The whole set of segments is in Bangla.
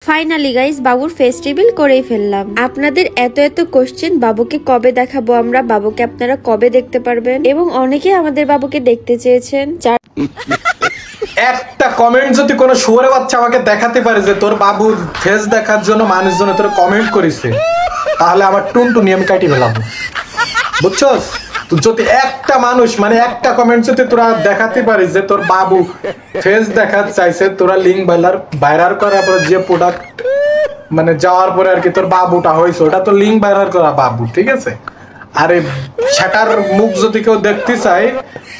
ফাইনালি গাইস বাবুর ফেস রিভিল করেই ফেললাম। আপনাদের এত এত কোশ্চেন, বাবুকে কবে দেখাবো আমরা, বাবুকে আপনারা কবে দেখতে পারবেন, এবং অনেকে আমাদের বাবুকে দেখতে চেয়েছেন। একটা কমেন্ট যদি কোনো শুয়োরের বাচ্চা আমাকে দেখাতে পারে যে তোর বাবুর ফেস দেখার জন্য মানুষজন তোর কমেন্ট করেছে, তাহলে আমার টুনটুনি আমি কাটি ফেলাম, বুঝছস? যদি একটা মানুষ মানে একটা কমেন্ট যদি তোরা দেখাতে পারিস যে তোর বাবু ফেস দেখাতে চাইছে, তোরা লিঙ্ক ভাইরাল করার পর যে প্রোডাক্ট মানে যাওয়ার পরে আর কি তোর বাবুটা হয়েছে, ওটা তো লিঙ্ক ভাইরাল করা বাবু, ঠিক আছে? আরে সেটার মুখ যদি কেউ দেখতে চাই,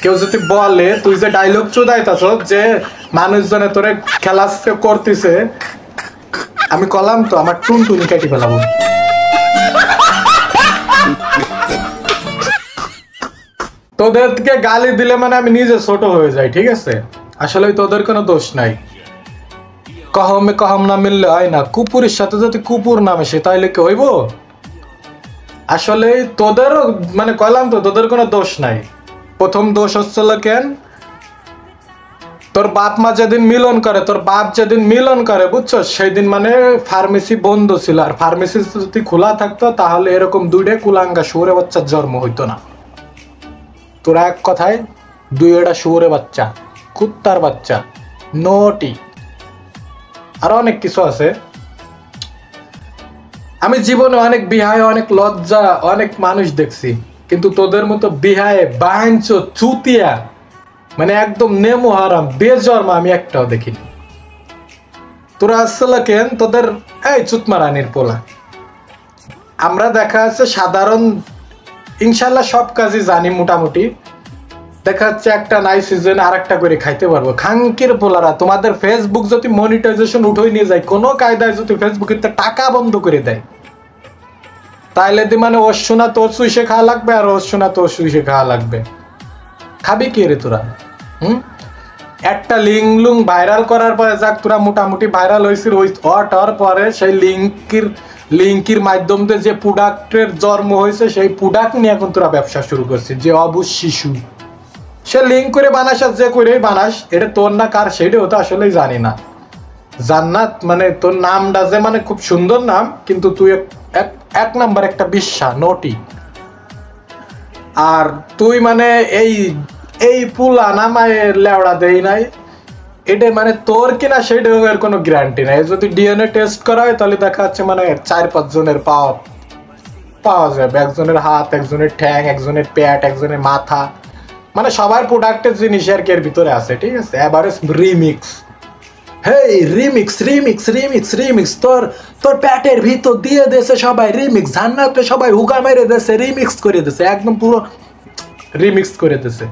কেউ যদি বলে তুই যে ডায়লগ চুদাইতাছ যে মানুষজনে তোরে খেলা করতেছে, আমি কলাম তো আমার টুনটুনি কেটে ফেলাবো। তোদেরকে গালি দিলে মানে আমি নিজে ছোট হয়ে যাই, ঠিক আছে? আসলে তোদের কোনো দোষ নাই, কহমে কহম না মিললে হয় না, কুপুরের সাথে যদি কুপুর না মেশে তাইলে কি হইব? আসলে তোদেরও মানে কইলাম তো তোদের কোনো দোষ নাই। প্রথম দোষ হচ্ছিল কেন, তোর বাপ মা যেদিন মিলন করে, তোর বাপ যেদিন মিলন করে, বুঝছো, সেই দিন মানে ফার্মেসি বন্ধ ছিল, আর ফার্মেসি যদি খোলা থাকতো তাহলে এরকম দুইটা কুলাঙ্গা শুয়োরে বাচ্চার জন্ম হইতো না। তোরা এক কথায় দুইটা শুয়োরে বাচ্চা, কুত্তার বাচ্চা, নটি, আর অনেক কিছু আছে। আমি জীবনে অনেক বিহায়, অনেক লজ্জা, অনেক মানুষ দেখছি, কিন্তু তোদের মতো বিহায় বাঞ্চ চুতিয়া মানে একদম নেমো হারাম বেজন্মা আমি একটাও দেখিনি। তোরা আসলে কেন তোদের এই চুতমারানির পোলা, আমরা দেখা আছে সাধারণ ইনশাল্লাহ সব কাজই জানি মোটামুটি, দেখা যাচ্ছে একটা নাই সিজনে আর একটা করে খাইতে পারবো। খাঙ্কির পোলারা তোমাদের ফেসবুক যদি মনিটাইজেশন উঠে নিয়ে যায়, কোনো কায়দায় যদি ফেসবুকে টাকা বন্ধ করে দেয়, তাইলে দি মানে ওর শোনা তোর সুইসে খাওয়া লাগবে, আর ওর শোনা তোর সুইসে খাওয়া লাগবে। খাবি কে রে তোরা? একটা লিঙ্ক লুং ভাইরাল করার পরে যাক তোরা মোটামুটি ভাইরাল হয়েছিল, ওই হওয়ার পরে সেই লিঙ্কের মাধ্যমে যে প্রোডাক্টের জন্ম হয়েছে, সেই প্রোডাক্ট নিয়ে এখন তোরা ব্যবসা শুরু করছিস। যে অবুজ শিশু, সে লিঙ্ক করে বানাস আর যে করে বানাস, এটা তোর না কার সেটাও তো আসলেই জানি না। জান্নাত মানে তোর নামটা যে মানে খুব সুন্দর নাম, কিন্তু তুই এক নাম্বার একটা বিশ্বা নটি। আর তুই মানে এই পুলা নামায় লেওড়া দেই নাই, এটা মানে তোর কিনা সেটাও এর কোনো গ্যারান্টি নাই। যদি ডিএনএ টেস্ট করা হয় তাহলে দেখা যাচ্ছে মানে 4-5 জনের পাওয়া যাবে, একজনের হাত, একজনের ঠ্যাং, একজনের পেট, একজনের মাথা, মানে সবার প্রোডাক্টের জিনিস আর কি এর ভিতরে আছে, ঠিক আছে? এবারে রিমিক্স, হেই রিমিক্স রিমিক্স রিমিক্স রিমিক্স, তোর প্যাটের ভিতর দিয়ে দেশে সবাই রিমিক্স, জান্নাতে সবাই হুগা মেরে দেশে রিমিক্স করে দেশে, একদম পুরো রিমিক্স করে দেশে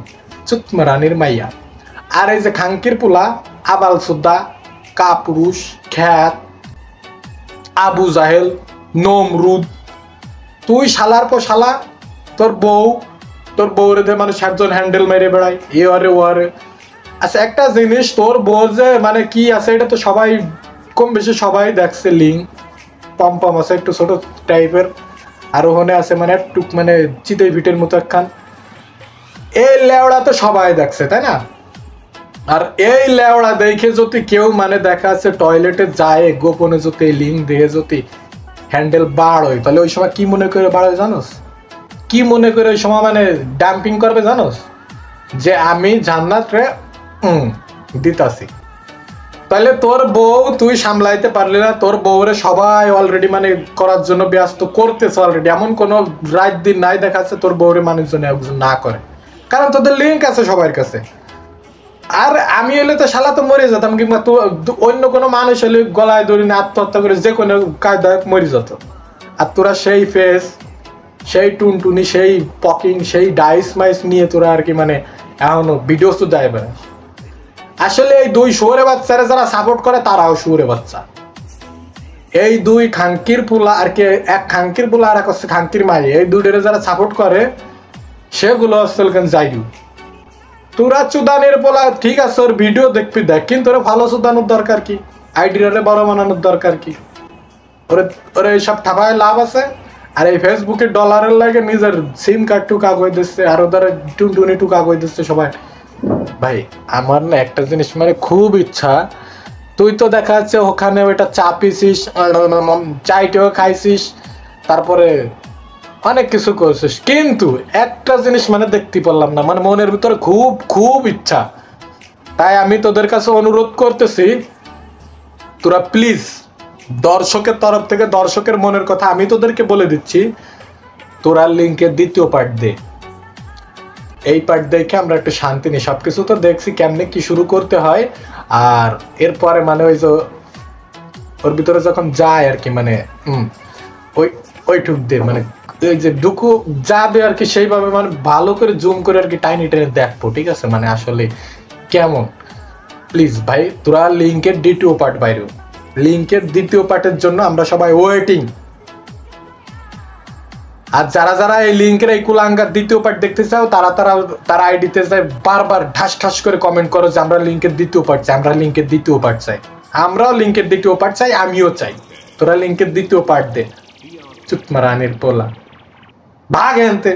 চুতমারানির মাইয়া। আর এই যে খাঙ্কির পোলা, আবাল সুদ্দা, কাপুরুষ, খ্যাত, আবু জাহেল, নমরুদ, তুই শালার পর শালা, তোর বউরে দে মানে 7 জন হ্যান্ডেল মেরে বেড়াই এ আরে ও আরে। আচ্ছা একটা জিনিস, তোর বউ যে মানে কি আছে এটা তো সবাই কম বেশি সবাই দেখছে, লিঙ্ক পম আছে একটু ছোট টাইপের, আর ওখানে আছে মানে একটু মানে চিতই ভিটের মতো একখান। এই লেওড়া তো সবাই দেখছে, তাই না? আর এই লেওড়া দেখে যদি কেউ মানে দেখা আছে টয়লেটে যায় গোপনে, যদি এই লিঙ্ক দেখে যদি হ্যান্ডেল বার হয়, তাহলে ওই সময় কি মনে করে বার হয় জানোস? কি মনে করে ওই সময় মানে ডাম্পিং করবে জানোস? যে আমি জান্নাত রে দিতাছি। তাহলে তোর বউ তুই সামলাইতে পারলি না, তোর বউরে সবাই অলরেডি মানে করার জন্য ব্যস্ত করতেছে অলরেডি, এমন কোনো রাত দিন নাই দেখাচ্ছে তোর বউরে মানুষজন একজন না করে, কারণ তোদের লিঙ্ক আছে সবার কাছে। আর আমি হলে তো শালা তো মরে যেতাম, কিংবা তো অন্য কোনো মানুষ হলে গলায় ধরে না আত্মহত্যা করে যে কোনো কায়দায় মরে যেত। আর তোরা সেই ফেস, সেই টুনটুনি, সেই পকিং, সেই ডাইস মাইস নিয়ে তোরা আর কি মানে এখনো ভিডিও তো দেয় বেড়াস। আসলে এই দুই শুয়োরে বাচ্চারা যারা সাপোর্ট করে তারাও শুয়োরে বাচ্চা। এই দুই খাঙ্কির পোলা আর কি, এক খাঙ্কির পোলা আর এক হচ্ছে খাঙ্কির মাই, এই দুইটারে যারা সাপোর্ট করে সেগুলো হচ্ছে যাইডু। তোরা চুদানের পোলা ঠিক আছে, ওর ভিডিও দেখবি দেখ, কিন্তু ওরা ভালো চুদানোর দরকার কি, আইডিয়ারে বড় বানানোর দরকার কি? ওরা এইসব ঠাপায় লাভ আছে। আর এই ফেসবুকে ডলারের লাগে নিজের সিম কার্ড টুকা কই দিচ্ছে, আর ওদের টুনটুনি টুকা কই দিচ্ছে সবাই। ভাই আমার না একটা জিনিস মানে খুব ইচ্ছা তুই তো দেখা যাচ্ছে ওখানে ওইটা চা পিছিস, চাইটেও খাইছিস, তারপরে অনেক কিছু করছিস, কিন্তু একটা জিনিস মানে দেখতে পারলাম না, মানে মনের ভিতরে খুব খুব ইচ্ছা। তাই আমি তোদের কাছে অনুরোধ করতেছি, তোরা প্লিজ দর্শকের তরফ থেকে, দর্শকের মনের কথা আমি তোদেরকে বলে দিচ্ছি, তোরা লিঙ্কের দ্বিতীয় পার্ট দে। এই পার্ট দেখে আমরা একটু শান্তি নিই। সবকিছু তো দেখছি কেমনে কি শুরু করতে হয়, আর এরপরে মানে ওই যে ওর ভিতরে যখন যায় আর কি, মানে ওইটুক দে, মানে ওই যে ডুকু যাবে আর কি, সেইভাবে মানে ভালো করে জুম করে আর কি টাইনি টেনে দেখবো, ঠিক আছে? মানে আসলে কেমন, প্লিজ ভাই তোরা লিঙ্কের দ্বিতীয় পার্ট বাইরে, লিঙ্কের দ্বিতীয় পার্টের জন্য আমরা সবাই ওয়েটিং। আর যারা যারা এই লিঙ্কের এই কুলাঙ্গার দ্বিতীয় পার্ট দেখতে চাও, তারা আইডিতে যায় বারবার ঠাস ঠাস করে কমেন্ট করো যে আমরা লিঙ্কের দ্বিতীয় পার্ট চাই, আমরা লিঙ্কের দ্বিতীয় পার্ট চাই, আমরাও লিঙ্কের দ্বিতীয় পার্ট চাই, আমিও চাই। তোরা লিঙ্কের দ্বিতীয় পার্ট দে। চুপ মারানির পোলা, ভাগ এনতে।